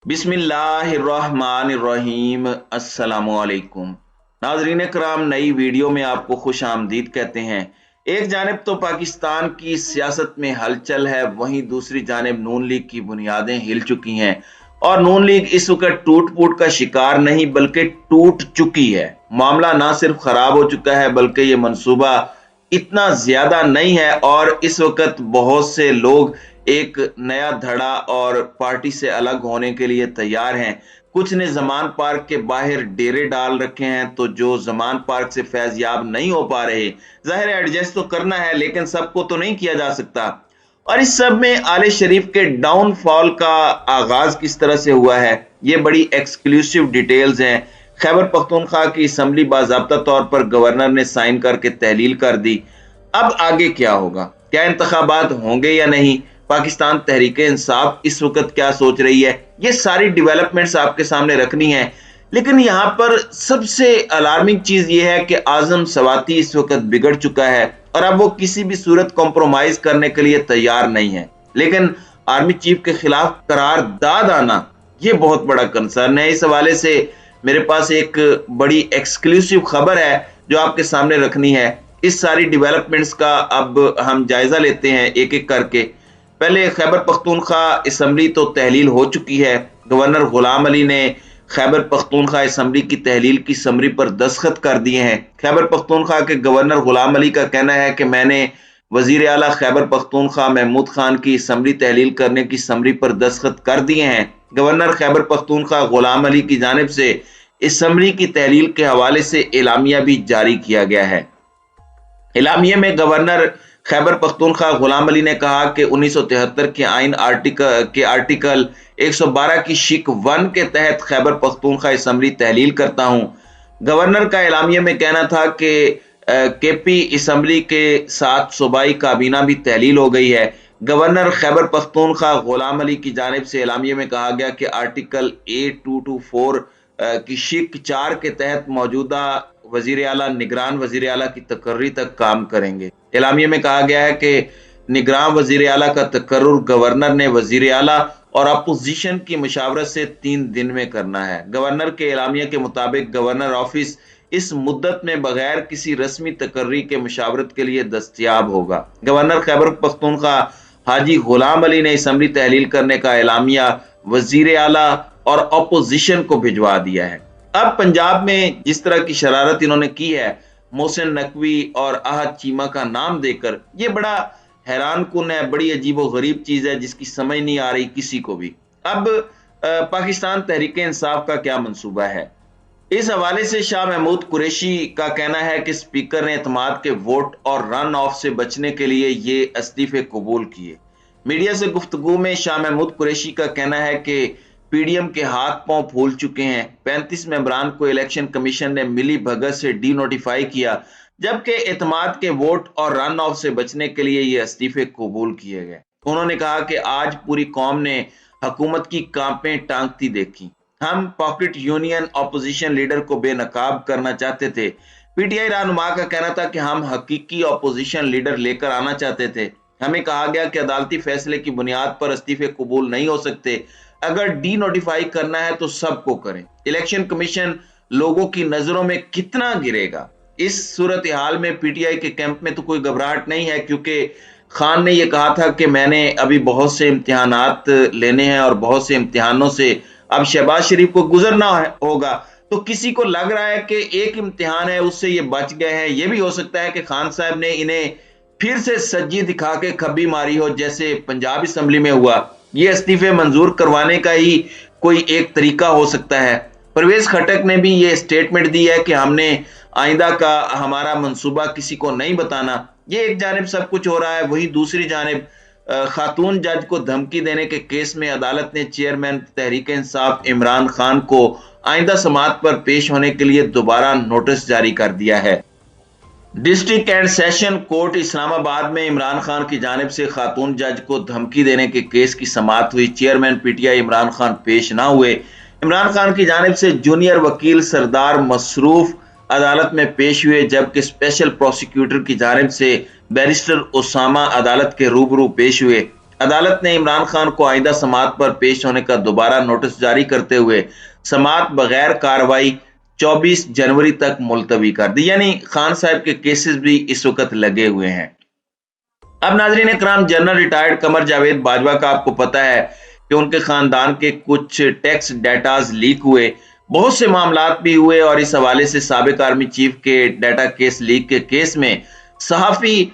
बिस्मिल्लाहिर्रहमानिर्रहीम। अस्सलामुअलैकुम नाज़रीन कराम, नई वीडियो में आपको खुश आमदीद कहते हैं। एक जानिब तो पाकिस्तान की सियासत में हलचल है, वहीं दूसरी जानिब नून लीग की बुनियादें हिल चुकी हैं और नून लीग इस वक्त टूट फूट का शिकार नहीं बल्कि टूट चुकी है। मामला ना सिर्फ खराब हो चुका है बल्कि ये मंसूबा इतना ज्यादा नहीं है और इस वक्त बहुत से लोग एक नया धड़ा और पार्टी से अलग होने के लिए तैयार हैं। कुछ ने जमान पार्क के बाहर डेरे डाल रखे हैं, तो जो जमान पार्क से फैज़याब नहीं हो पा रहे, जाहिर है एडजस्ट तो करना है लेकिन सबको तो नहीं किया जा सकता। और इस सब में आले शरीफ के डाउनफॉल का आगाज किस तरह से हुआ है, ये बड़ी एक्सक्लूसिव डिटेल्स हैं। खैबर पख्तूनख्वा की असम्बली बाज़ाब्ता तौर पर गवर्नर ने साइन करके तहलील कर दी। अब आगे क्या होगा, क्या इंतखाबात होंगे या नहीं, पाकिस्तान तहरीक इंसाफ इस वक्त क्या सोच रही है, ये सारी डेवलपमेंट्स आपके सामने रखनी है। लेकिन यहाँ पर सबसे अलार्मिंग चीज ये है कि आजम सवाती इस वक्त बिगड़ चुका है और अब वो किसी भी सूरत कॉम्प्रोमाइज करने के लिए तैयार नहीं है। लेकिन आर्मी चीफ के खिलाफ करारदाद आना, ये बहुत बड़ा कंसर्न है। इस हवाले से मेरे पास एक बड़ी एक्सक्लूसिव खबर है जो आपके सामने रखनी है। इस सारी डेवलपमेंट्स का अब हम जायजा लेते हैं एक एक करके। पहले खैबर पख्तूनख्वा असम्बली तो तहलील हो चुकी है। गवर्नर गुलाम अली ने खैबर पख्तूनख्वा असम्बली की तहलील की समरी पर दस्तखत कर दिए हैं। खैबर पख्तूनख्वा के गवर्नर गुलाम अली का कहना है कि मैंने वजीर आला खैबर पख्तूनख्वा महमूद खान की असम्बली तहलील करने की समरी पर दस्तखत कर दिए हैं। गवर्नर खैबर पख्तूनख्वा गुलाम अली की जानिब से असम्बली की तहलील के हवाले से एलामिया भी जारी किया गया है। एलामिया में गवर्नर खैबर पख्तूनख्वा गुलाम अली ने कहा कि 1973 के आइन आर्टिकल 112 की शिक 1 के तहत खैबर पख्तूनख्वा असम्बली तहलील करता हूं। गवर्नर का एलामिया में कहना था कि केपी असम्बली के साथ सूबाई काबीना भी तहलील हो गई है। गवर्नर खैबर पख्तूनख्वा गुलाम अली की जानिब से एलामिया में कहा गया कि आर्टिकल A224 की शिक 4 के तहत मौजूदा वजीर आला निगरान वजीर आला की तकर्री तक काम करेंगे। एलामिया में कहा गया है कि निगरान वजीर आला का तकर्रुर गवर्नर ने वजीर आला और अपोजिशन की मशावरत से 3 दिन में करना है। गवर्नर के एलामिया के मुताबिक गवर्नर ऑफिस इस मुद्दत में बगैर किसी रस्मी तकर्री के मशावरत के लिए दस्तयाब होगा। गवर्नर खैबर पख्तूनख्वा हाजी गुलाम अली ने असम्बली तहलील करने का एलामिया वजीर आला और अपोजिशन को भिजवा दिया है। अब पंजाब में जिस तरह की शरारत इन्होंने की है, मोहसिन नकवी और अहद चीमा का नाम देकर, ये बड़ा हैरान कुन है, बड़ी अजीबो गरीब चीज है जिसकी समझ नहीं आ रही किसी को भी। अब पाकिस्तान तहरीक इंसाफ का क्या मंसूबा है, इस हवाले से शाह महमूद कुरैशी का कहना है कि स्पीकर ने एतमाद के वोट और रन ऑफ से बचने के लिए ये इस्तीफे कबूल किए। मीडिया से गुफ्तगू में शाह महमूद कुरैशी का कहना है कि पीडीएम के हाथ पांव फूल चुके हैं। 35 मेंबरान को इलेक्शन कमीशन ने मिली भगत से डी नोटिफाई किया, जबकि एतमाद के वोट और रन ऑफ से बचने के लिए ये इस्तीफे कबूल किए गए। उन्होंने कहा कि आज पूरी कौम ने हुकूमत की कांपें टांगती देखी। हम पॉकेट यूनियन अपोजिशन लीडर को बेनकाब करना चाहते थे। पीटीआई रहनुमा का कहना था कि हम हकीकी अपोजिशन लीडर लेकर आना चाहते थे। हमें कहा गया कि अदालती फैसले की बुनियाद पर इस्तीफे कबूल नहीं हो सकते, अगर डी नोटिफाई करना है तो सबको करें। इलेक्शन कमीशन लोगों की नजरों में कितना गिरेगा, इस सूरत हाल में पीटीआई के कैंप में तो कोई घबराहट नहीं है, क्योंकि खान ने यह कहा था कि मैंने अभी बहुत से इम्तिहानात लेने हैं और बहुत से इम्तिहानों से अब शहबाज शरीफ को गुजरना होगा। तो किसी को लग रहा है कि एक इम्तिहान है उससे ये बच गए हैं। यह भी हो सकता है कि खान साहब ने इन्हें फिर से सज्जी दिखा के खब्बी मारी हो, जैसे पंजाब असम्बली में हुआ। ये इस्तीफे मंजूर करवाने का ही कोई एक तरीका हो सकता है। परवेज खटक ने भी ये स्टेटमेंट दी है कि हमने आइंदा का हमारा मंसूबा किसी को नहीं बताना। ये एक जानिब सब कुछ हो रहा है, वही दूसरी जानिब खातून जज को धमकी देने के केस में अदालत ने चेयरमैन तहरीक इंसाफ इमरान खान को आइंदा समाअत पर पेश होने के लिए दोबारा नोटिस जारी कर दिया है। District and session court Islamabad में इमरान खान की जानिब से खातून जज को धमकी देने के केस की समाअत हुई। चेयरमैन पीटीआई इमरान खान पेश ना हुए। इमरान खान की जानिब से जूनियर वकील सरदार मसरूफ अदालत में पेश हुए, जबकि स्पेशल प्रोसिक्यूटर की जानिब से बैरिस्टर उसामा अदालत के रूबरू पेश हुए। अदालत ने इमरान खान को आइंदा समाअत पर पेश होने का दोबारा नोटिस जारी करते हुए समाअत बगैर कार्रवाई 24 जनवरी तक मुलतवी कर दी। यानी खान साहब के केसेस भी इस वक्त लगे हुए हैं। अब नाज़रीन इकराम, जनरल रिटायर्ड कमर जावेद बाजवा का आपको पता है कि उनके खानदान के कुछ टैक्स डेटाज लीक हुए, बहुत से मामलात भी हुए और इस हवाले से साबिक आर्मी चीफ के डाटा केस लीक के केस में सहाफी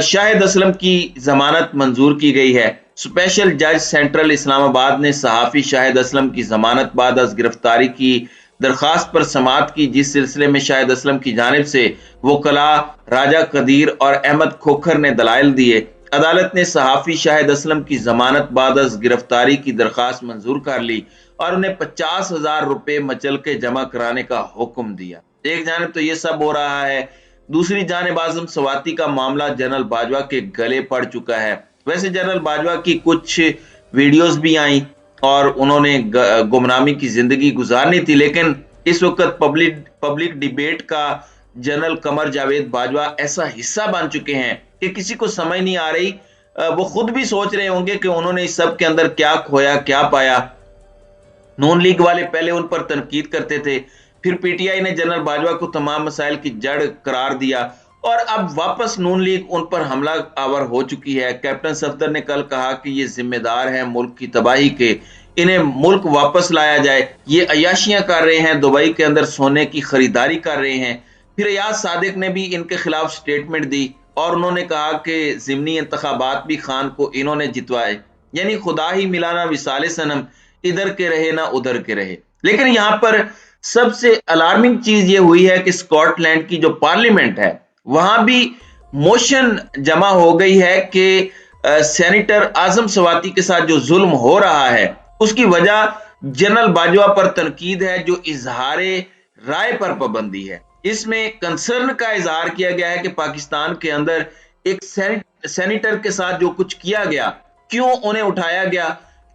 शाहिद असलम की जमानत मंजूर की गई है। स्पेशल जज सेंट्रल इस्लामाबाद ने सहाफी शाहिद असलम की जमानत बाद अज गिरफ्तारी की दरखास्त पर समाअत की, जिस सिलसिले में शाहिद असलम की जानिब से वकला राजा कदीर और अहमद खोखर ने दलाइल दिए। अदालत ने सहाफी शाहिद असलम की जमानत बाद अज गिरफ्तारी की दरखास्त मंजूर कर ली और उन्हें 50,000 रुपए मचल के जमा कराने का हुक्म दिया। एक जानिब तो ये सब हो रहा है, दूसरी जानिब आजम सवाती का मामला जनरल बाजवा के गले पड़ चुका है। वैसे जनरल बाजवा की कुछ वीडियोस भी आई और उन्होंने गुमनामी की जिंदगी गुजारनी थी, लेकिन इस वक्त पब्लिक डिबेट का जनरल कमर जावेद बाजवा ऐसा हिस्सा बन चुके हैं कि किसी को समझ नहीं आ रही। वो खुद भी सोच रहे होंगे कि उन्होंने इस सब के अंदर क्या खोया क्या पाया। नून लीग वाले पहले उन पर तनकीद करते थे, फिर पीटीआई ने जनरल बाजवा को तमाम मसाइल की जड़ करार दिया और अब वापस नून लीग उन पर हमला आवर हो चुकी है। कैप्टन सफदर ने कल कहा कि ये जिम्मेदार हैं मुल्क की तबाही के, इन्हें मुल्क वापस लाया जाए। ये अयाशियां कर रहे हैं, दुबई के अंदर सोने की खरीदारी कर रहे हैं। फिर रियाज सादिक ने भी इनके खिलाफ स्टेटमेंट दी और उन्होंने कहा कि ज़िमनी इंतखाबात भी खान को इन्होंने जितवाए। यानी खुदा ही मिलाना विसाले सनम, इधर के रहे ना उधर के रहे। लेकिन यहां पर सबसे अलार्मिंग चीज ये हुई है कि स्कॉटलैंड की जो पार्लियामेंट है वहां भी मोशन जमा हो गई है कि सेनेटर आजम सवाती के साथ जो जुल्म हो रहा है उसकी वजह जनरल बाजवा पर तनकीद है, जो इजहारे राय पर पाबंदी है। इसमें कंसर्न का इजहार किया गया है कि पाकिस्तान के अंदर एक सेनेटर के साथ जो कुछ किया गया, क्यों उन्हें उठाया गया,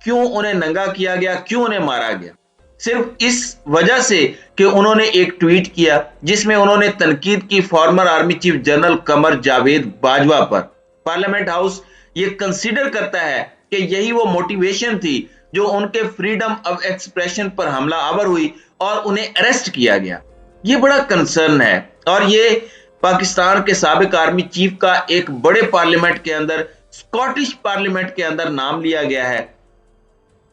क्यों उन्हें नंगा किया गया, क्यों उन्हें मारा गया, सिर्फ इस वजह से कि उन्होंने एक ट्वीट किया जिसमें उन्होंने तनकीद की farmer army chief general Qamar Javed Bajwa पर। पार्लियामेंट हाउस ये कंसीडर करता है कि यही वो मोटिवेशन थी जो उनके फ्रीडम ऑफ एक्सप्रेशन पर हमला आवर हुई और उन्हें अरेस्ट किया गया। ये बड़ा कंसर्न है और ये पाकिस्तान के साबिक आर्मी चीफ का एक बड़े पार्लियामेंट के अंदर, स्कॉटिश पार्लियामेंट के अंदर नाम लिया गया है।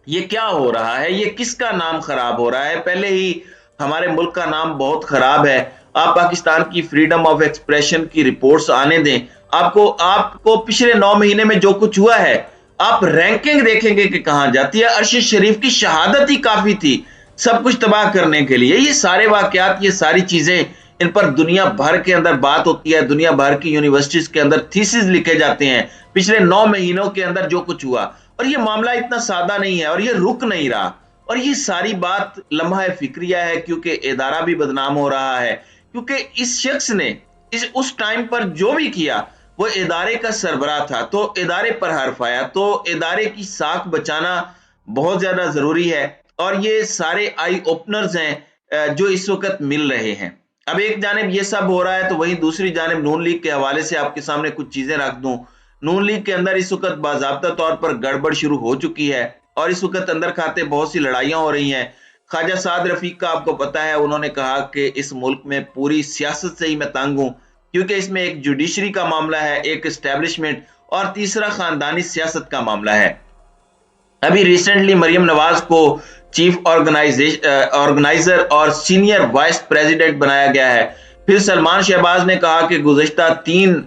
ये क्या हो रहा है, ये किसका नाम खराब हो रहा है? पहले ही हमारे मुल्क का नाम बहुत खराब है। आप पाकिस्तान की फ्रीडम ऑफ एक्सप्रेशन की रिपोर्ट्स आने दें, आपको पिछले 9 महीने में जो कुछ हुआ है आप रैंकिंग देखेंगे कि कहां जाती है। अरशद शरीफ की शहादत ही काफी थी सब कुछ तबाह करने के लिए। ये सारे वाकयात, ये सारी चीजें, इन पर दुनिया भर के अंदर बात होती है, दुनिया भर की यूनिवर्सिटीज के अंदर थीसिस लिखे जाते हैं पिछले 9 महीनों के अंदर जो कुछ हुआ। और ये मामला इतना सादा नहीं है और ये रुक नहीं रहा। और ये सारी बात लम्हा फिक्रिया है क्योंकि इदारा भी बदनाम हो रहा है, क्योंकि इस शख्स ने उस टाइम पर जो भी किया वो इदारे का सरबराह था, तो इदारे पर हर्फ आया, तो इदारे की साख बचाना बहुत ज्यादा जरूरी है। और ये सारे आई ओपनर्स हैं जो इस वक्त मिल रहे हैं। अब एक जानिब ये सब हो रहा है तो वहीं दूसरी जानिब नून लीग के हवाले से आपके सामने कुछ चीजें रख दूं। नून लीग के अंदर इस वक्त बाज़ाब्ता तौर पर गड़बड़ शुरू हो चुकी है और इस वक्त अंदर खाते बहुत सी लड़ाइयां हो रही हैं। ख्वाजा साद रफीक का आपको पता है, उन्होंने कहा कि इस मुल्क में पूरी सियासत से ही मैं तंग हूं, क्योंकि इसमें एक जुडिशरी का मामला है, एक एस्टेब्लिशमेंट और तीसरा खानदानी सियासत का मामला है। अभी रिसेंटली मरियम नवाज को चीफ ऑर्गेनाइजर और सीनियर वाइस प्रेसिडेंट बनाया गया है। फिर सलमान शहबाज ने कहा कि गुज़श्ता 3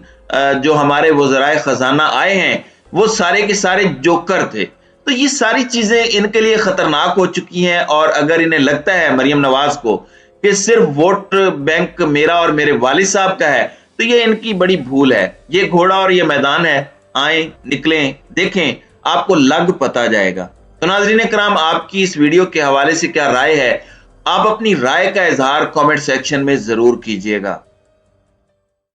जो हमारे वज़राए खजाना आए हैं वो सारे के सारे जोकर थे। तो ये सारी चीजें इनके लिए खतरनाक हो चुकी हैं और अगर इन्हें लगता है मरियम नवाज को कि सिर्फ वोट बैंक मेरा और मेरे वालिद साहब का है तो ये इनकी बड़ी भूल है। ये घोड़ा और ये मैदान है, आए निकलें, देखें, आपको लग पता जाएगा। तो नाज़रीन किराम, आपकी इस वीडियो के हवाले से क्या राय है? आप अपनी राय का इजहार कमेंट सेक्शन में जरूर कीजिएगा।